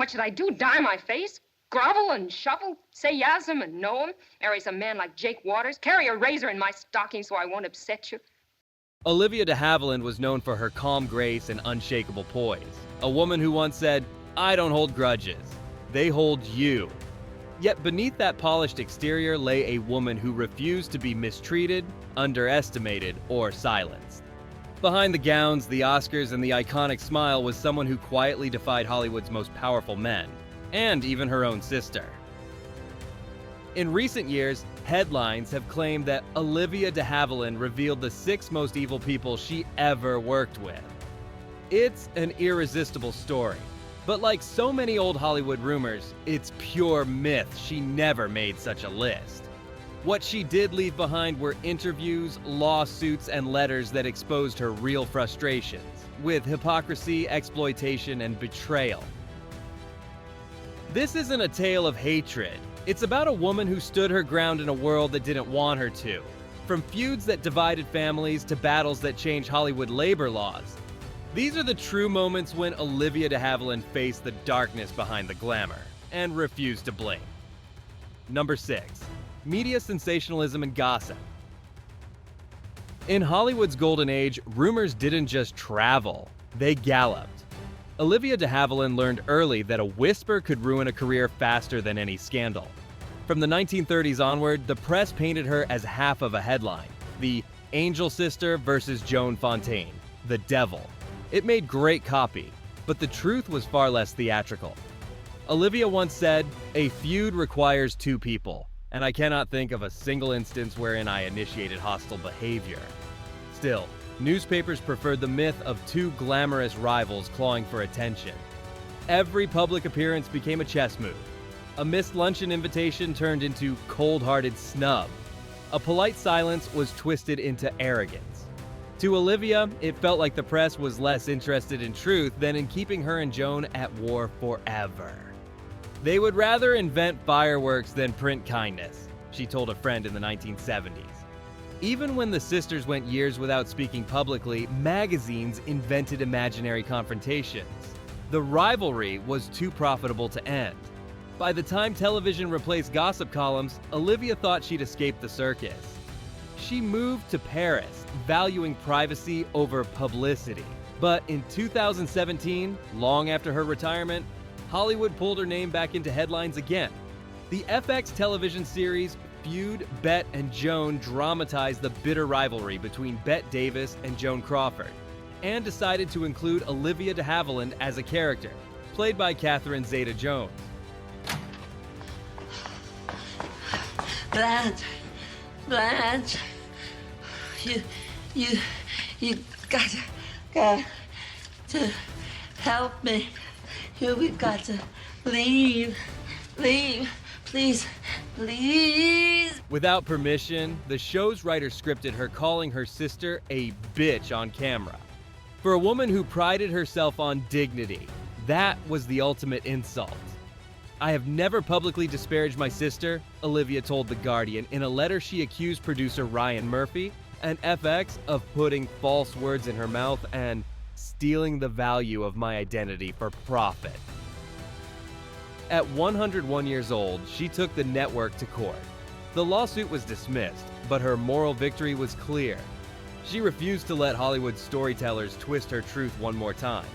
What should I do, dye my face? Grovel and shovel? Say yes him and know him? Marry some man like Jake Waters? Carry a razor in my stocking so I won't upset you? Olivia de Havilland was known for her calm grace and unshakable poise. A woman who once said, "I don't hold grudges. They hold you." Yet beneath that polished exterior lay a woman who refused to be mistreated, underestimated, or silenced. Behind the gowns, the Oscars, and the iconic smile was someone who quietly defied Hollywood's most powerful men, and even her own sister. In recent years, headlines have claimed that Olivia de Havilland revealed the 6 most evil people she ever worked with. It's an irresistible story, but like so many old Hollywood rumors, it's pure myth. She never made such a list. What she did leave behind were interviews, lawsuits, and letters that exposed her real frustrations, with hypocrisy, exploitation, and betrayal. This isn't a tale of hatred. It's about a woman who stood her ground in a world that didn't want her to. From feuds that divided families to battles that changed Hollywood labor laws. These are the true moments when Olivia de Havilland faced the darkness behind the glamour and refused to blink. Number 6. Media sensationalism and gossip. In Hollywood's golden age, rumors didn't just travel, they galloped. Olivia de Havilland learned early that a whisper could ruin a career faster than any scandal. From the 1930s onward, the press painted her as half of a headline, the Angel Sister versus Joan Fontaine, the devil. It made great copy, but the truth was far less theatrical. Olivia once said, "A feud requires 2 people. And I cannot think of a single instance wherein I initiated hostile behavior." Still, newspapers preferred the myth of 2 glamorous rivals clawing for attention. Every public appearance became a chess move. A missed luncheon invitation turned into cold-hearted snub. A polite silence was twisted into arrogance. To Olivia, it felt like the press was less interested in truth than in keeping her and Joan at war forever. "They would rather invent fireworks than print kindness," she told a friend in the 1970s. Even when the sisters went years without speaking publicly, magazines invented imaginary confrontations. The rivalry was too profitable to end. By the time television replaced gossip columns, Olivia thought she'd escaped the circus. She moved to Paris, valuing privacy over publicity. But in 2017, long after her retirement, Hollywood pulled her name back into headlines again. The FX television series Feud, Bet, and Joan dramatized the bitter rivalry between Bette Davis and Joan Crawford, and decided to include Olivia de Havilland as a character, played by Catherine Zeta-Jones. Blanche, you got to help me. We've got to leave, please. Without permission, the show's writer scripted her calling her sister a bitch on camera. For a woman who prided herself on dignity, that was the ultimate insult. "I have never publicly disparaged my sister," Olivia told The Guardian in a letter she accused producer Ryan Murphy and FX of putting false words in her mouth and stealing the value of my identity for profit. At 101 years old, she took the network to court. The lawsuit was dismissed, but her moral victory was clear. She refused to let Hollywood storytellers twist her truth one more time.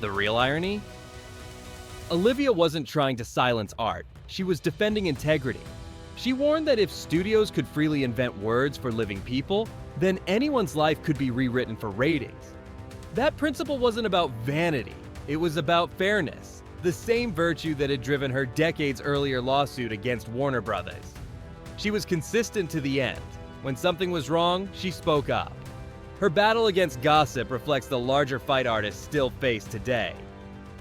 The real irony? Olivia wasn't trying to silence art. She was defending integrity. She warned that if studios could freely invent words for living people, then anyone's life could be rewritten for ratings. That principle wasn't about vanity. It was about fairness, the same virtue that had driven her decades earlier lawsuit against Warner Brothers. She was consistent to the end. When something was wrong, she spoke up. Her battle against gossip reflects the larger fight artists still face today.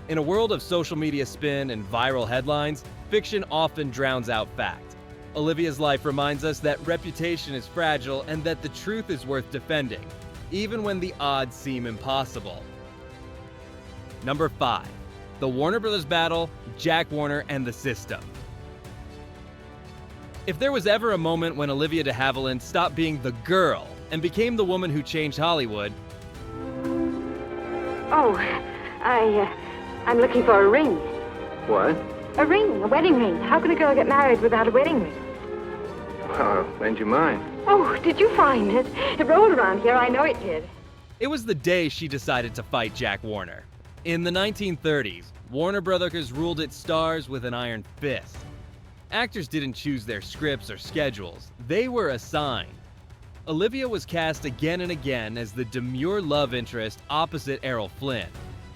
In a world of social media spin and viral headlines, fiction often drowns out fact. Olivia's life reminds us that reputation is fragile and that the truth is worth defending, even when the odds seem impossible. Number 5. The Warner Brothers battle, Jack Warner and the system. If there was ever a moment when Olivia de Havilland stopped being the girl and became the woman who changed Hollywood... Oh, I'm looking for a ring. What? A ring, a wedding ring. How can a girl get married without a wedding ring? Well, lend you mine. Oh, did you find it? It rolled around here, I know it did. It was the day she decided to fight Jack Warner. In the 1930s, Warner Brothers ruled its stars with an iron fist. Actors didn't choose their scripts or schedules, they were assigned. Olivia was cast again and again as the demure love interest opposite Errol Flynn.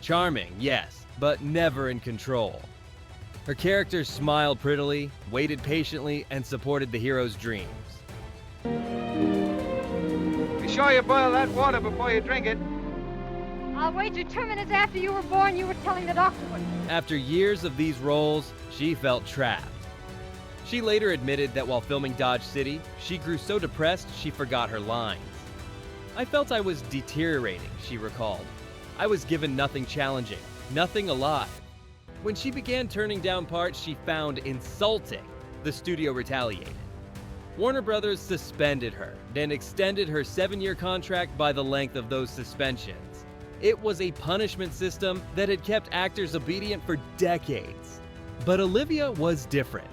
Charming, yes, but never in control. Her character smiled prettily, waited patiently, and supported the hero's dreams. Be sure you boil that water before you drink it. I'll wager 2 minutes after you were born you were telling the doctor what. After years of these roles, she felt trapped. She later admitted that while filming Dodge City, she grew so depressed she forgot her lines. "I felt I was deteriorating," she recalled. "I was given nothing challenging, nothing alive." When she began turning down parts she found insulting, the studio retaliated. Warner Brothers suspended her, then extended her 7-year contract by the length of those suspensions. It was a punishment system that had kept actors obedient for decades. But Olivia was different.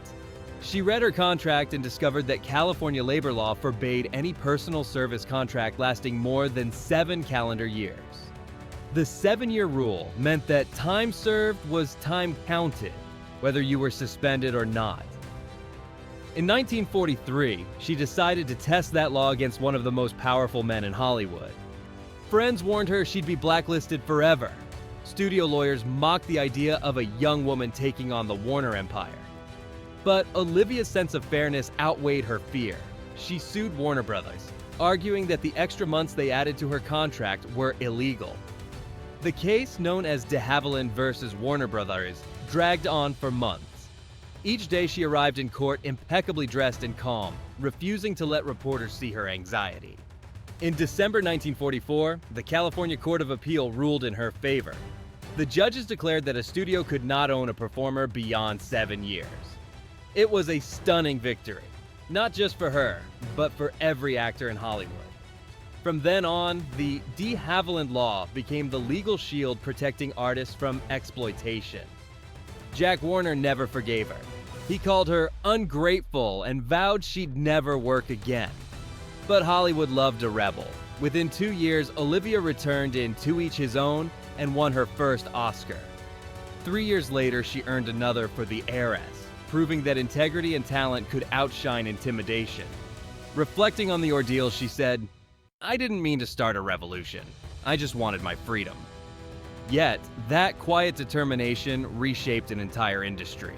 She read her contract and discovered that California labor law forbade any personal service contract lasting more than 7 calendar years. The 7-year rule meant that time served was time counted, whether you were suspended or not. In 1943, she decided to test that law against one of the most powerful men in Hollywood. Friends warned her she'd be blacklisted forever. Studio lawyers mocked the idea of a young woman taking on the Warner empire. But Olivia's sense of fairness outweighed her fear. She sued Warner Brothers, arguing that the extra months they added to her contract were illegal. The case, known as de Havilland versus Warner Brothers, dragged on for months. Each day she arrived in court impeccably dressed and calm, refusing to let reporters see her anxiety. In December 1944, the California Court of Appeal ruled in her favor. The judges declared that a studio could not own a performer beyond 7 years. It was a stunning victory, not just for her, but for every actor in Hollywood. From then on, the de Havilland law became the legal shield protecting artists from exploitation. Jack Warner never forgave her. He called her ungrateful and vowed she'd never work again. But Hollywood loved a rebel. Within 2 years, Olivia returned in To Each His Own and won her first Oscar. 3 years later, she earned another for The Heiress, proving that integrity and talent could outshine intimidation. Reflecting on the ordeal, she said, "I didn't mean to start a revolution. I just wanted my freedom." Yet, that quiet determination reshaped an entire industry.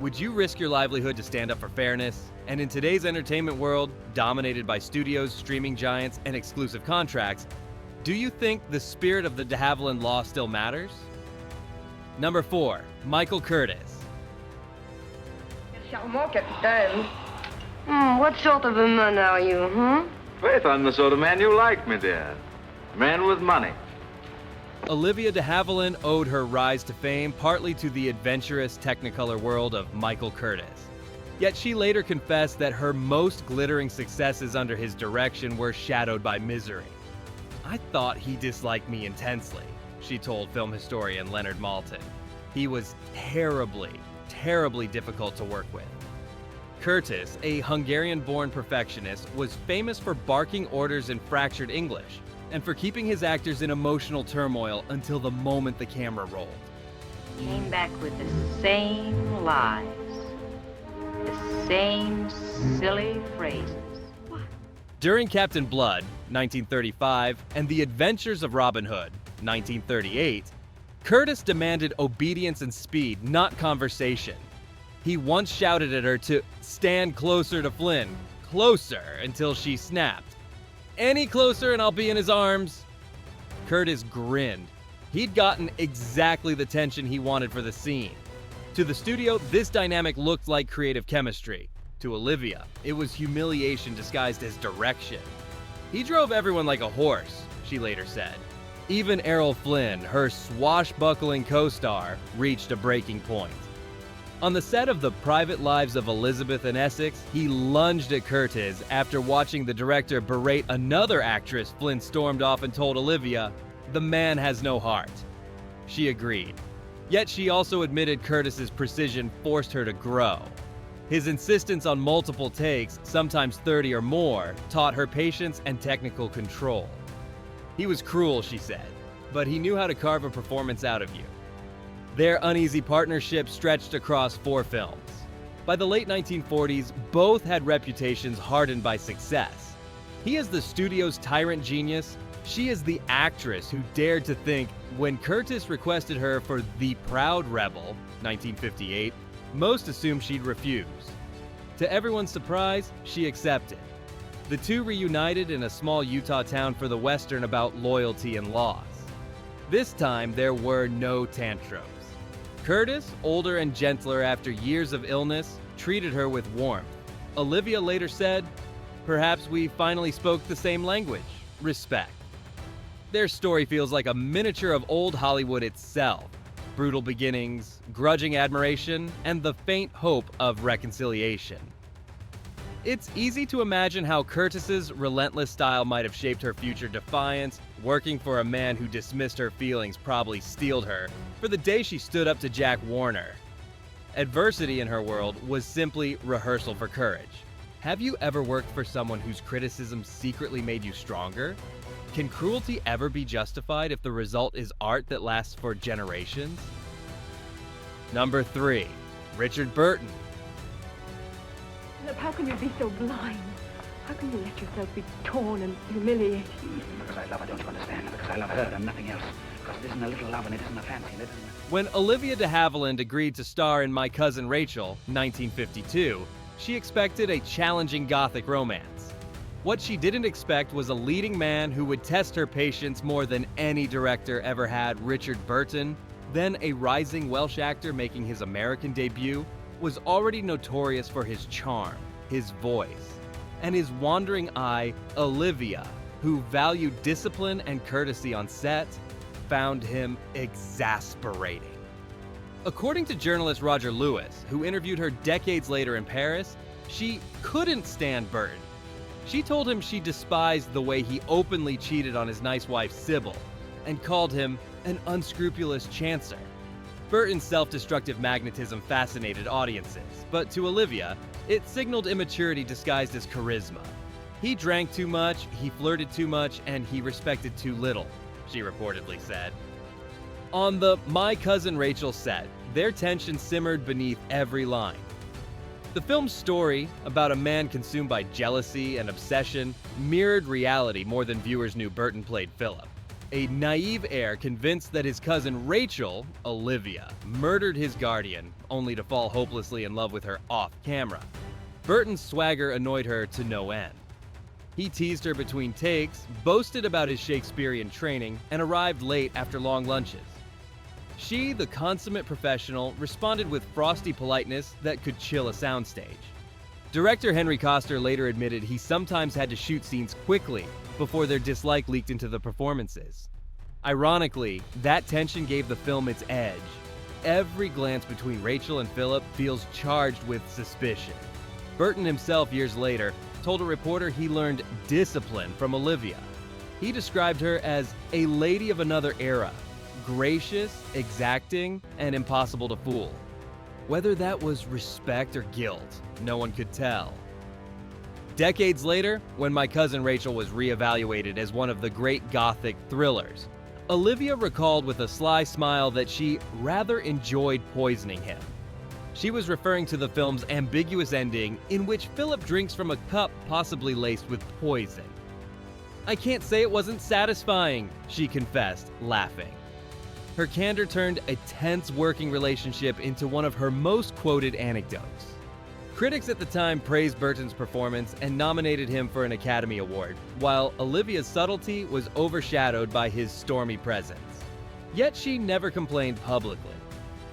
Would you risk your livelihood to stand up for fairness? And in today's entertainment world, dominated by studios, streaming giants, and exclusive contracts, do you think the spirit of the de Havilland law still matters? Number 4, Michael Curtiz. Charmant, Capitaine. What sort of a man are you, Faith, I'm the sort of man you like, my dear. Man with money. Olivia de Havilland owed her rise to fame partly to the adventurous Technicolor world of Michael Curtiz. Yet she later confessed that her most glittering successes under his direction were shadowed by misery. "I thought he disliked me intensely," she told film historian Leonard Maltin. "He was terribly difficult to work with." Curtiz, a Hungarian-born perfectionist, was famous for barking orders in fractured English and for keeping his actors in emotional turmoil until the moment the camera rolled. Came back with the same lies, the same silly phrases. During Captain Blood, 1935, and The Adventures of Robin Hood, 1938, Curtiz demanded obedience and speed, not conversation. He once shouted at her to stand closer to Flynn, closer, until she snapped. "Any closer and I'll be in his arms." Curtiz grinned. He'd gotten exactly the tension he wanted for the scene. To the studio, this dynamic looked like creative chemistry. To Olivia, it was humiliation disguised as direction. "He drove everyone like a horse," she later said. Even Errol Flynn, her swashbuckling co-star, reached a breaking point. On the set of The Private Lives of Elizabeth and Essex, he lunged at Curtiz after watching the director berate another actress. Flynn stormed off and told Olivia, "The man has no heart." She agreed. Yet she also admitted Curtis's precision forced her to grow. His insistence on multiple takes, sometimes 30 or more, taught her patience and technical control. He was cruel, she said, but he knew how to carve a performance out of you. Their uneasy partnership stretched across 4 films. By the late 1940s, both had reputations hardened by success. He is the studio's tyrant genius. She is the actress who dared to think when Curtis requested her for The Proud Rebel, 1958, most assumed she'd refuse. To everyone's surprise, she accepted. The two reunited in a small Utah town for the Western about loyalty and loss. This time, there were no tantrums. Curtis, older and gentler after years of illness, treated her with warmth. Olivia later said, "Perhaps we finally spoke the same language, respect." Their story feels like a miniature of old Hollywood itself. Brutal beginnings, grudging admiration, and the faint hope of reconciliation. It's easy to imagine how Curtis's relentless style might have shaped her future defiance. Working for a man who dismissed her feelings probably steeled her for the day she stood up to Jack Warner. Adversity in her world was simply rehearsal for courage. Have you ever worked for someone whose criticism secretly made you stronger? Can cruelty ever be justified if the result is art that lasts for generations? Number 3. Richard Burton. Philip, how can you be so blind? How can you let yourself be torn and humiliated? Because I love her, don't you understand? Because I love her and nothing else. Because it isn't a little love and it isn't a fancy and it isn't a... When Olivia de Havilland agreed to star in My Cousin Rachel, 1952, she expected a challenging gothic romance. What she didn't expect was a leading man who would test her patience more than any director ever had. Richard Burton, then a rising Welsh actor making his American debut, was already notorious for his charm, his voice, and his wandering eye. Olivia, who valued discipline and courtesy on set, found him exasperating. According to journalist Roger Lewis, who interviewed her decades later in Paris, she couldn't stand Burton. She told him she despised the way he openly cheated on his nice wife Sybil, and called him an unscrupulous chancer. Burton's self-destructive magnetism fascinated audiences, but to Olivia, it signaled immaturity disguised as charisma. He drank too much, he flirted too much, and he respected too little, she reportedly said. On the My Cousin Rachel set, their tension simmered beneath every line. The film's story, about a man consumed by jealousy and obsession, mirrored reality more than viewers knew. Burton played Philip, a naive heir convinced that his cousin Rachel, Olivia, murdered his guardian, only to fall hopelessly in love with her off-camera. Burton's swagger annoyed her to no end. He teased her between takes, boasted about his Shakespearean training, and arrived late after long lunches. She, the consummate professional, responded with frosty politeness that could chill a soundstage. Director Henry Koster later admitted he sometimes had to shoot scenes quickly before their dislike leaked into the performances. Ironically, that tension gave the film its edge. Every glance between Rachel and Philip feels charged with suspicion. Burton himself, years later, told a reporter he learned discipline from Olivia. He described her as a lady of another era, gracious, exacting, and impossible to fool. Whether that was respect or guilt, no one could tell. Decades later, when My Cousin Rachel was reevaluated as one of the great Gothic thrillers, Olivia recalled with a sly smile that she rather enjoyed poisoning him. She was referring to the film's ambiguous ending, in which Philip drinks from a cup possibly laced with poison. "I can't say it wasn't satisfying," she confessed, laughing. Her candor turned a tense working relationship into one of her most quoted anecdotes. Critics at the time praised Burton's performance and nominated him for an Academy Award, while Olivia's subtlety was overshadowed by his stormy presence. Yet she never complained publicly.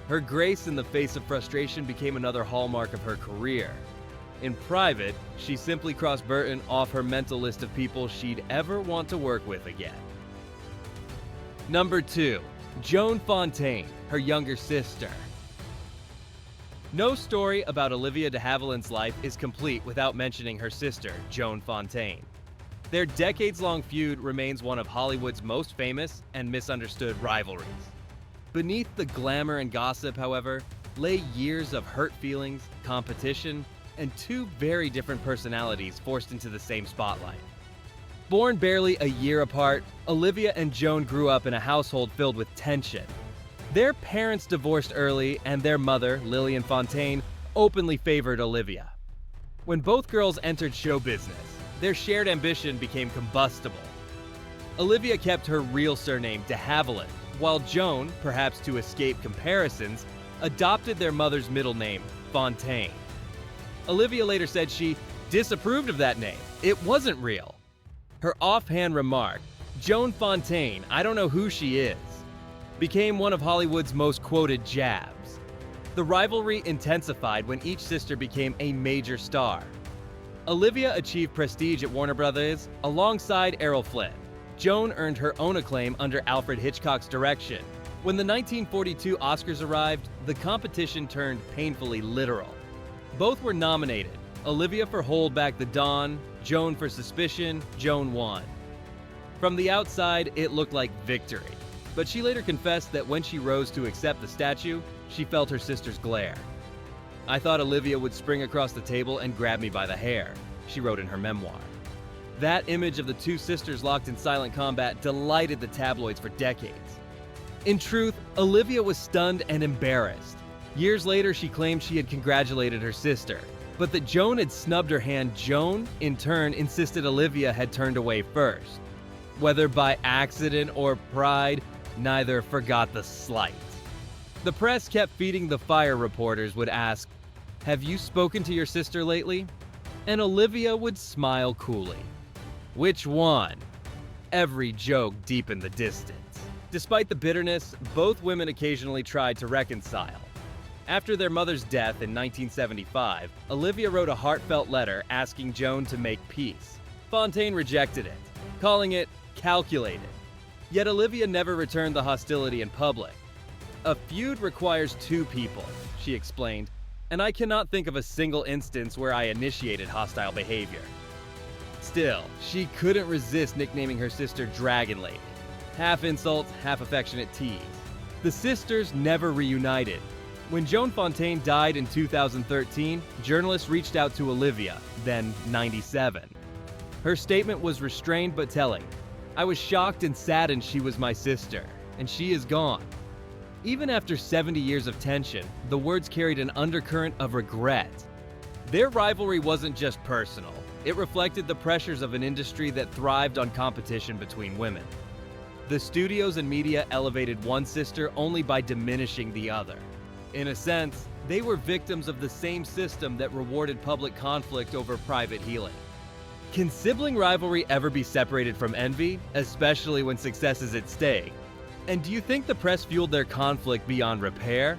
Her grace in the face of frustration became another hallmark of her career. In private, she simply crossed Burton off her mental list of people she'd ever want to work with again. Number 2. Joan Fontaine, her younger sister. No story about Olivia de Havilland's life is complete without mentioning her sister, Joan Fontaine. Their decades-long feud remains one of Hollywood's most famous and misunderstood rivalries. Beneath the glamour and gossip, however, lay years of hurt feelings, competition, and two very different personalities forced into the same spotlight. Born barely a year apart, Olivia and Joan grew up in a household filled with tension. Their parents divorced early, and their mother, Lillian Fontaine, openly favored Olivia. When both girls entered show business, their shared ambition became combustible. Olivia kept her real surname de Havilland, while Joan, perhaps to escape comparisons, adopted their mother's middle name, Fontaine. Olivia later said she disapproved of that name. It wasn't real. Her offhand remark, "Joan Fontaine, I don't know who she is," became one of Hollywood's most quoted jabs. The rivalry intensified when each sister became a major star. Olivia achieved prestige at Warner Brothers alongside Errol Flynn. Joan earned her own acclaim under Alfred Hitchcock's direction. When the 1942 Oscars arrived, the competition turned painfully literal. Both were nominated, Olivia for Hold Back the Dawn, Joan for Suspicion. Joan won. From the outside, it looked like victory, but she later confessed that when she rose to accept the statue, she felt her sister's glare. "I thought Olivia would spring across the table and grab me by the hair," she wrote in her memoir. That image of the two sisters locked in silent combat delighted the tabloids for decades. In truth, Olivia was stunned and embarrassed. Years later, she claimed she had congratulated her sister, but that Joan had snubbed her hand. Joan, in turn, insisted Olivia had turned away first. Whether by accident or pride, neither forgot the slight. The press kept feeding the fire. Reporters would ask, "Have you spoken to your sister lately?" And Olivia would smile coolly. Which one? Every joke deepened the distance. Despite the bitterness, both women occasionally tried to reconcile. After their mother's death in 1975, Olivia wrote a heartfelt letter asking Joan to make peace. Fontaine rejected it, calling it calculated. Yet Olivia never returned the hostility in public. "A feud requires two people," she explained, "and I cannot think of a single instance where I initiated hostile behavior." Still, she couldn't resist nicknaming her sister Dragon Lady. Half insult, half affectionate tease. The sisters never reunited. When Joan Fontaine died in 2013, journalists reached out to Olivia, then 97. Her statement was restrained but telling. "I was shocked and saddened she was my sister, and she is gone." Even after 70 years of tension, the words carried an undercurrent of regret. Their rivalry wasn't just personal. It reflected the pressures of an industry that thrived on competition between women. The studios and media elevated one sister only by diminishing the other. In a sense, they were victims of the same system that rewarded public conflict over private healing. Can sibling rivalry ever be separated from envy, especially when success is at stake? And do you think the press fueled their conflict beyond repair?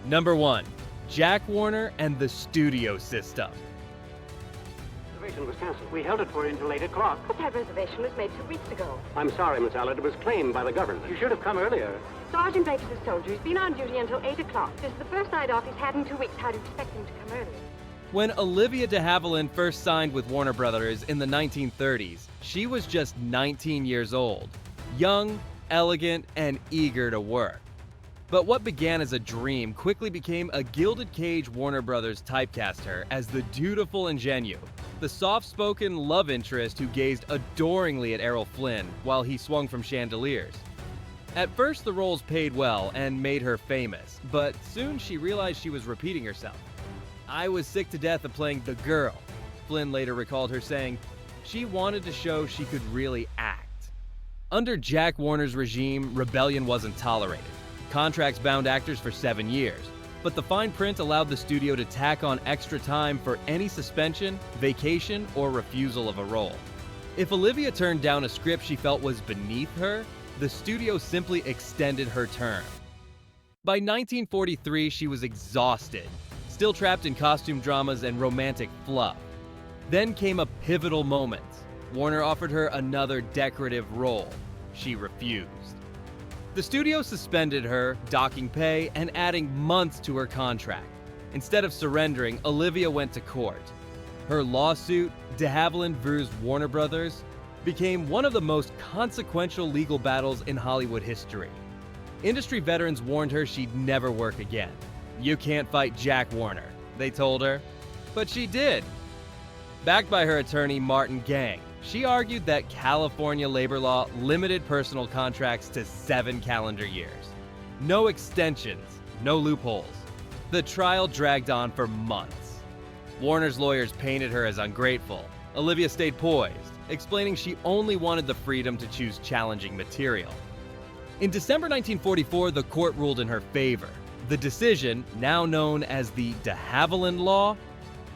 Number 1. Jack Warner and the studio system. Reservation was cancelled. We held it for you until 8 o'clock. But that reservation was made 2 weeks ago. I'm sorry, Miss Allard. It was claimed by the government. You should have come earlier. Sergeant Baker's a soldier. He's been on duty until 8 o'clock. This is the first night off he's had in 2 weeks. How do you expect him to come earlier? When Olivia de Havilland first signed with Warner Brothers in the 1930s, she was just 19 years old. Young, elegant, and eager to work. But what began as a dream quickly became a gilded cage. Warner Brothers typecast her as the dutiful ingenue, the soft-spoken love interest who gazed adoringly at Errol Flynn while he swung from chandeliers. At first, the roles paid well and made her famous, but soon she realized she was repeating herself. "I was sick to death of playing the girl," Flynn later recalled her saying. She wanted to show she could really act. Under Jack Warner's regime, rebellion wasn't tolerated. Contracts bound actors for 7 years, but the fine print allowed the studio to tack on extra time for any suspension, vacation, or refusal of a role. If Olivia turned down a script she felt was beneath her, the studio simply extended her term. By 1943, she was exhausted, still trapped in costume dramas and romantic fluff. Then came a pivotal moment. Warner offered her another decorative role. She refused. The studio suspended her, docking pay, and adding months to her contract. Instead of surrendering, Olivia went to court. Her lawsuit, de Havilland vs. Warner Brothers, became one of the most consequential legal battles in Hollywood history. Industry veterans warned her she'd never work again. "You can't fight Jack Warner," they told her. But she did. Backed by her attorney, Martin Gang, she argued that California labor law limited personal contracts to 7 calendar years. No extensions, no loopholes. The trial dragged on for months. Warner's lawyers painted her as ungrateful. Olivia stayed poised, explaining she only wanted the freedom to choose challenging material. In December 1944, the court ruled in her favor. The decision, now known as the de Havilland Law,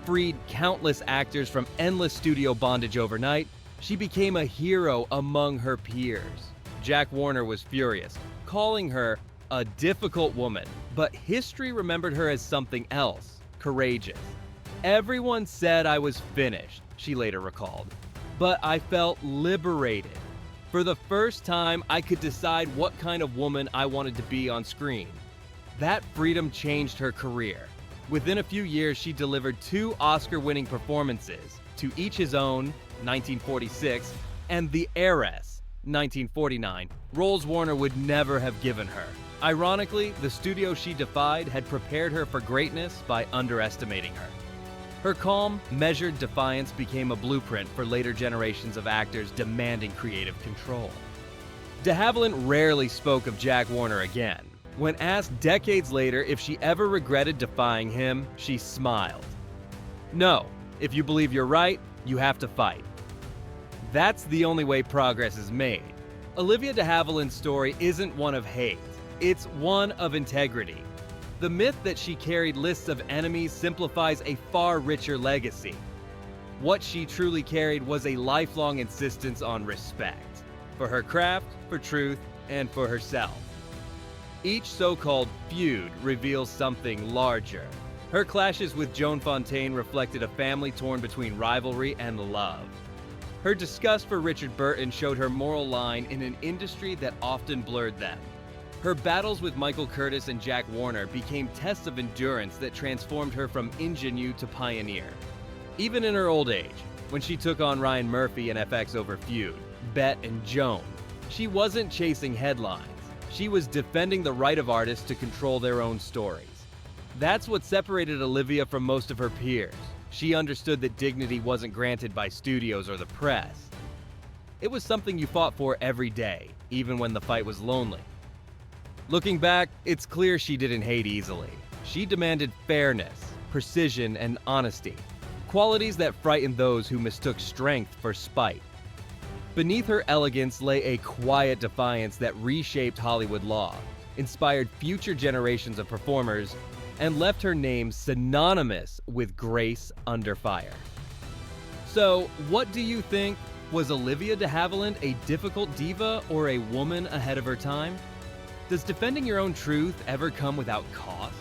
freed countless actors from endless studio bondage overnight. She became a hero among her peers. Jack Warner was furious, calling her a difficult woman, but history remembered her as something else: courageous. "Everyone said I was finished," she later recalled, "but I felt liberated. For the first time, I could decide what kind of woman I wanted to be on screen." That freedom changed her career. Within a few years, she delivered 2 Oscar-winning performances, To Each His Own, 1946, and The Heiress, 1949, roles Warner would never have given her. Ironically, the studio she defied had prepared her for greatness by underestimating her. Her calm, measured defiance became a blueprint for later generations of actors demanding creative control. De Havilland rarely spoke of Jack Warner again. When asked decades later if she ever regretted defying him, she smiled. "No, if you believe you're right, you have to fight." That's the only way progress is made. Olivia de Havilland's story isn't one of hate, it's one of integrity. The myth that she carried lists of enemies simplifies a far richer legacy. What she truly carried was a lifelong insistence on respect, for her craft, for truth, and for herself. Each so-called feud reveals something larger. Her clashes with Joan Fontaine reflected a family torn between rivalry and love. Her disgust for Richard Burton showed her moral line in an industry that often blurred them. Her battles with Michael Curtis and Jack Warner became tests of endurance that transformed her from ingenue to pioneer. Even in her old age, when she took on Ryan Murphy and FX over Feud, Bet, and Joan, she wasn't chasing headlines. She was defending the right of artists to control their own stories. That's what separated Olivia from most of her peers. She understood that dignity wasn't granted by studios or the press. It was something you fought for every day, even when the fight was lonely. Looking back, it's clear she didn't hate easily. She demanded fairness, precision, and honesty, qualities that frightened those who mistook strength for spite. Beneath her elegance lay a quiet defiance that reshaped Hollywood law, inspired future generations of performers, and left her name synonymous with grace under fire. So, what do you think? Was Olivia de Havilland a difficult diva or a woman ahead of her time? Does defending your own truth ever come without cost?